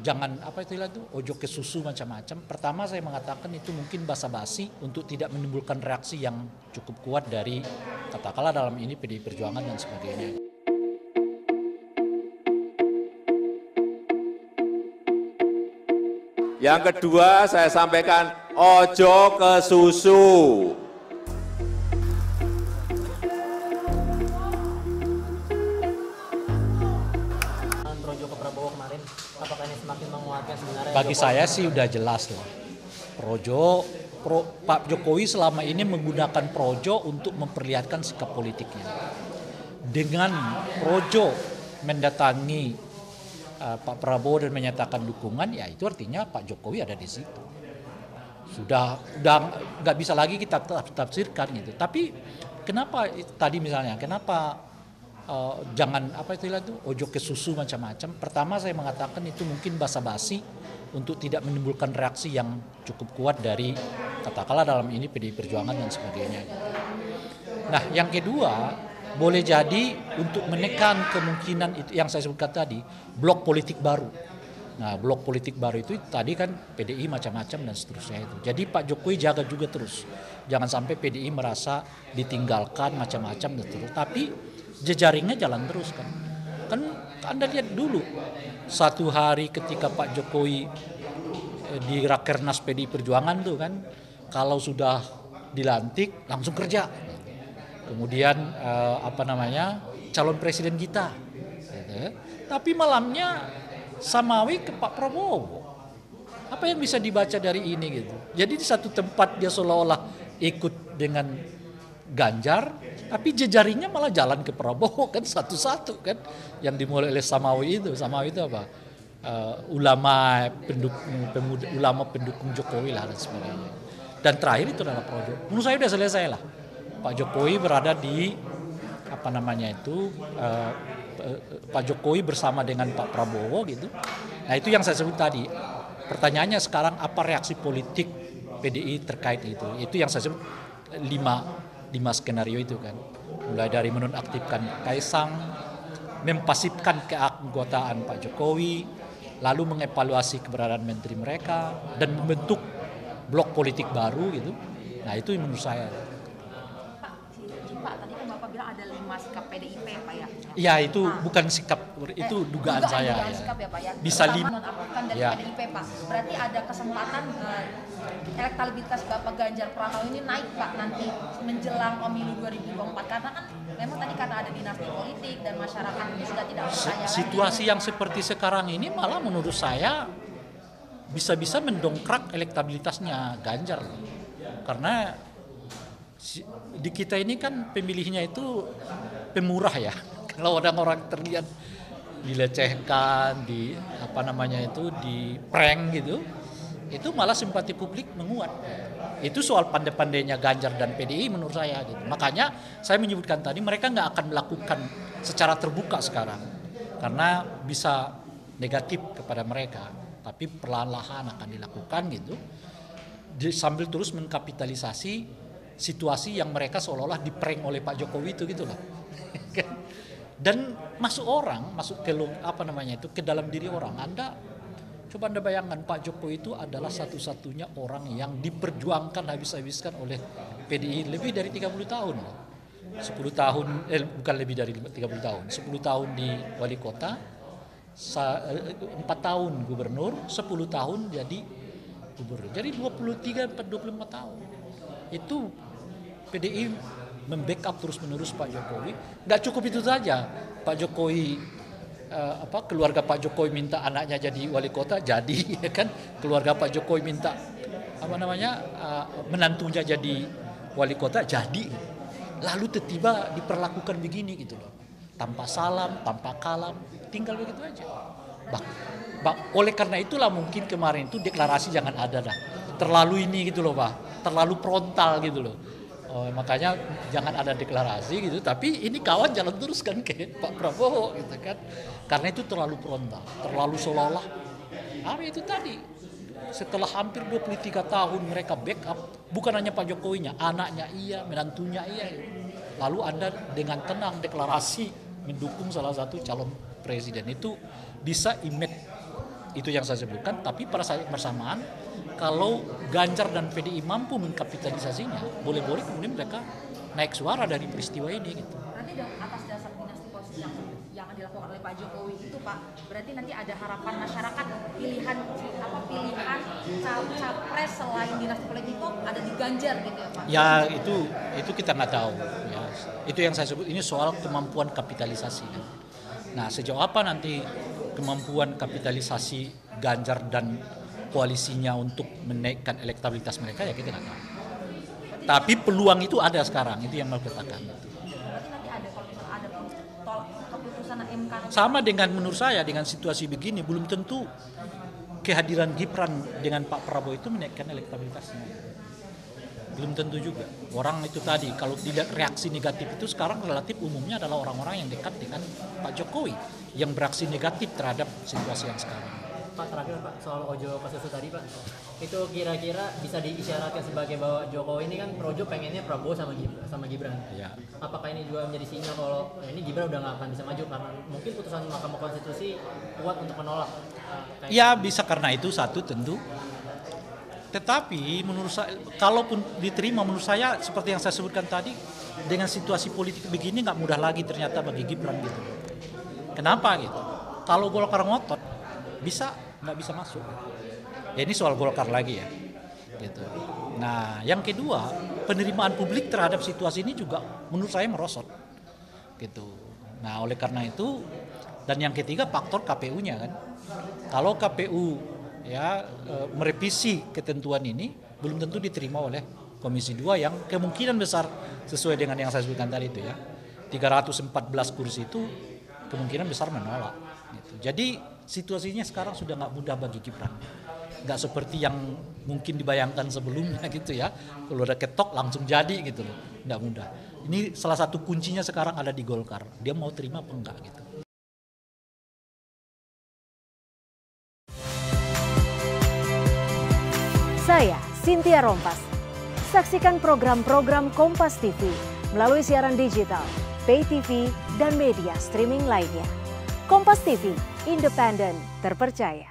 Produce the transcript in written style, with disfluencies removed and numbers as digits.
Jangan apa itu ojo ke susu macam-macam. Pertama saya mengatakan itu mungkin basa-basi untuk tidak menimbulkan reaksi yang cukup kuat dari katakanlah dalam ini PDI Perjuangan dan sebagainya. Yang kedua saya sampaikan ojo ke susu. Projo ke Prabowo kemarin, apakah ini semakin menguatkan sebenarnya? Bagi saya sih udah jelas lah. Pak Jokowi selama ini menggunakan projo untuk memperlihatkan sikap politiknya. Dengan projo mendatangi Pak Prabowo dan menyatakan dukungan, ya itu artinya Pak Jokowi ada di situ. Sudah nggak bisa lagi kita tafsirkan gitu. Tapi kenapa tadi misalnya, kenapa jangan apa itu ojo ke susu macam-macam. Pertama saya mengatakan itu mungkin basa-basi untuk tidak menimbulkan reaksi yang cukup kuat dari katakanlah dalam ini PDI Perjuangan dan sebagainya. Nah yang kedua, boleh jadi untuk menekan kemungkinan itu yang saya sebutkan tadi, blok politik baru. Nah blok politik baru itu tadi kan PDI macam-macam dan seterusnya itu. Jadi Pak Jokowi jaga juga terus, jangan sampai PDI merasa ditinggalkan macam-macam dan seterusnya. Tapi jejaringnya jalan terus kan. Kan Anda lihat dulu satu hari ketika Pak Jokowi di Rakernas PDI Perjuangan tuh kan, kalau sudah dilantik langsung kerja. Kemudian calon presiden kita. Gitu. Tapi malamnya samawi ke Pak Prabowo. Apa yang bisa dibaca dari ini gitu. Jadi di satu tempat dia seolah-olah ikut dengan Ganjar, tapi jejaringnya malah jalan ke Prabowo kan satu-satu kan, yang dimulai oleh Samawi itu apa ulama pendukung Jokowi lah dan sebagainya. Dan terakhir itu adalah projo. Menurut saya udah selesai lah. Pak Jokowi berada di Pak Jokowi bersama dengan Pak Prabowo gitu. Nah itu yang saya sebut tadi. Pertanyaannya sekarang apa reaksi politik PDI terkait itu? Itu yang saya sebut lima skenario itu kan, mulai dari menonaktifkan Kaisang, mempasifkan keanggotaan Pak Jokowi, lalu mengevaluasi keberadaan menteri mereka dan membentuk blok politik baru gitu. Nah itu menurut saya. Pak, tadi kan Bapak bilang ada 5 sikap PDIP Pak ya? Ya itu bukan sikap, itu dugaan saya. Dugaan sikap ya Pak ya? Bisa nonaktifkan dari PDIP Pak. Berarti ada kesempatan elektabilitas Bapak Ganjar Pranowo ini naik Pak nanti menjelang pemilu 2024, karena kan memang tadi kata ada dinasti politik dan masyarakat ini sudah tidak percaya situasi lagi. yang seperti sekarang ini malah menurut saya bisa-bisa mendongkrak elektabilitasnya Ganjar, karena di kita ini kan pemilihnya itu pemurah ya. Kalau orang-orang terlihat dilecehkan, di prank gitu, itu malah simpati publik menguat. Itu soal pandai-pandainya Ganjar dan PDI menurut saya gitu. Makanya saya menyebutkan tadi mereka nggak akan melakukan secara terbuka sekarang karena bisa negatif kepada mereka, tapi perlahan-lahan akan dilakukan gitu, sambil terus mengkapitalisasi situasi yang mereka seolah-olah diprank oleh Pak Jokowi itu gitu loh. Dan masuk ke dalam diri orang. Coba Anda bayangkan Pak Jokowi itu adalah satu-satunya orang yang diperjuangkan habis-habiskan oleh PDI lebih dari 30 tahun. 10 tahun, bukan lebih dari 30 tahun, 10 tahun di wali kota, 4 tahun gubernur, 10 tahun jadi gubernur. Jadi 24 tahun. Itu PDI membackup terus-menerus Pak Jokowi. Nggak cukup itu saja. Pak Jokowi keluarga Pak Jokowi minta anaknya jadi wali kota, jadi ya kan. Keluarga Pak Jokowi minta menantunya jadi wali kota, jadi. Lalu tiba-tiba diperlakukan begini gitu loh. Tanpa salam, tanpa kalam, tinggal begitu aja. Oleh karena itulah mungkin kemarin itu deklarasi jangan ada dah. Terlalu ini gitu loh Pak, terlalu frontal gitu loh. Makanya jangan ada deklarasi gitu, tapi ini kawan jalan terus kan ke Pak Prabowo gitu kan. Karena itu terlalu frontal, terlalu seolah-olah. Itu tadi, setelah hampir 23 tahun mereka backup, bukan hanya Pak Jokowinya, anaknya iya, menantunya iya. Lalu Anda dengan tenang deklarasi mendukung salah satu calon presiden, itu bisa image Itu yang saya sebutkan. Tapi pada saat bersamaan, kalau Ganjar dan PDI mampu mengkapitalisasinya, boleh-boleh kemudian mereka naik suara dari peristiwa ini gitu. Nanti atas dasar dinasti politik yang dilakukan oleh Pak Jokowi itu Pak, berarti nanti ada harapan masyarakat pilihan capres selain dinasti politik itu ada di Ganjar gitu ya Pak? Ya itu kita nggak tahu. Ya. Itu yang saya sebut ini soal kemampuan kapitalisasi. Kan. Nah sejauh apa nanti kemampuan kapitalisasi Ganjar dan koalisinya untuk menaikkan elektabilitas mereka ya kita nggak tahu. Tapi peluang itu ada sekarang, itu yang mau katakan. Berarti nanti ada kalau misalnya ada keputusan MK. Sama dengan menurut saya dengan situasi begini belum tentu kehadiran Gibran dengan Pak Prabowo itu menaikkan elektabilitasnya. Belum tentu juga. Orang itu tadi kalau dilihat reaksi negatif itu sekarang relatif umumnya adalah orang-orang yang dekat dengan Pak Jokowi yang bereaksi negatif terhadap situasi yang sekarang. Pak, terakhir Pak, soal Ojo Pasusu tadi Pak, itu kira-kira bisa diisyaratkan sebagai bahwa Jokowi ini kan projo pengennya Prabowo sama Gibran. Ya. Apakah ini juga menjadi sinyal kalau ini Gibran udah nggak akan bisa maju karena mungkin putusan Mahkamah Konstitusi kuat untuk menolak? Ya bisa karena itu satu tentu. Tetapi menurut saya, kalaupun diterima menurut saya seperti yang saya sebutkan tadi, dengan situasi politik begini nggak mudah lagi ternyata bagi Gibran gitu. Kenapa gitu? Kalau Golkar ngotot, nggak bisa masuk. Ya ini soal Golkar lagi ya. Gitu. Nah yang kedua, penerimaan publik terhadap situasi ini juga menurut saya merosot. Gitu. Nah oleh karena itu, dan yang ketiga faktor KPU-nya kan. Kalau KPU ya merevisi ketentuan ini belum tentu diterima oleh Komisi 2 yang kemungkinan besar sesuai dengan yang saya sebutkan tadi itu ya 314 kursi itu kemungkinan besar menolak gitu. Jadi situasinya sekarang sudah nggak mudah bagi Gibran, nggak seperti yang mungkin dibayangkan sebelumnya gitu ya, kalau udah ketok langsung jadi gitu loh, nggak mudah. Ini salah satu kuncinya sekarang ada di Golkar, dia mau terima apa enggak gitu. Saya Cynthia Rompas. Saksikan program-program Kompas TV melalui siaran digital, pay TV, dan media streaming lainnya. Kompas TV, independen, terpercaya.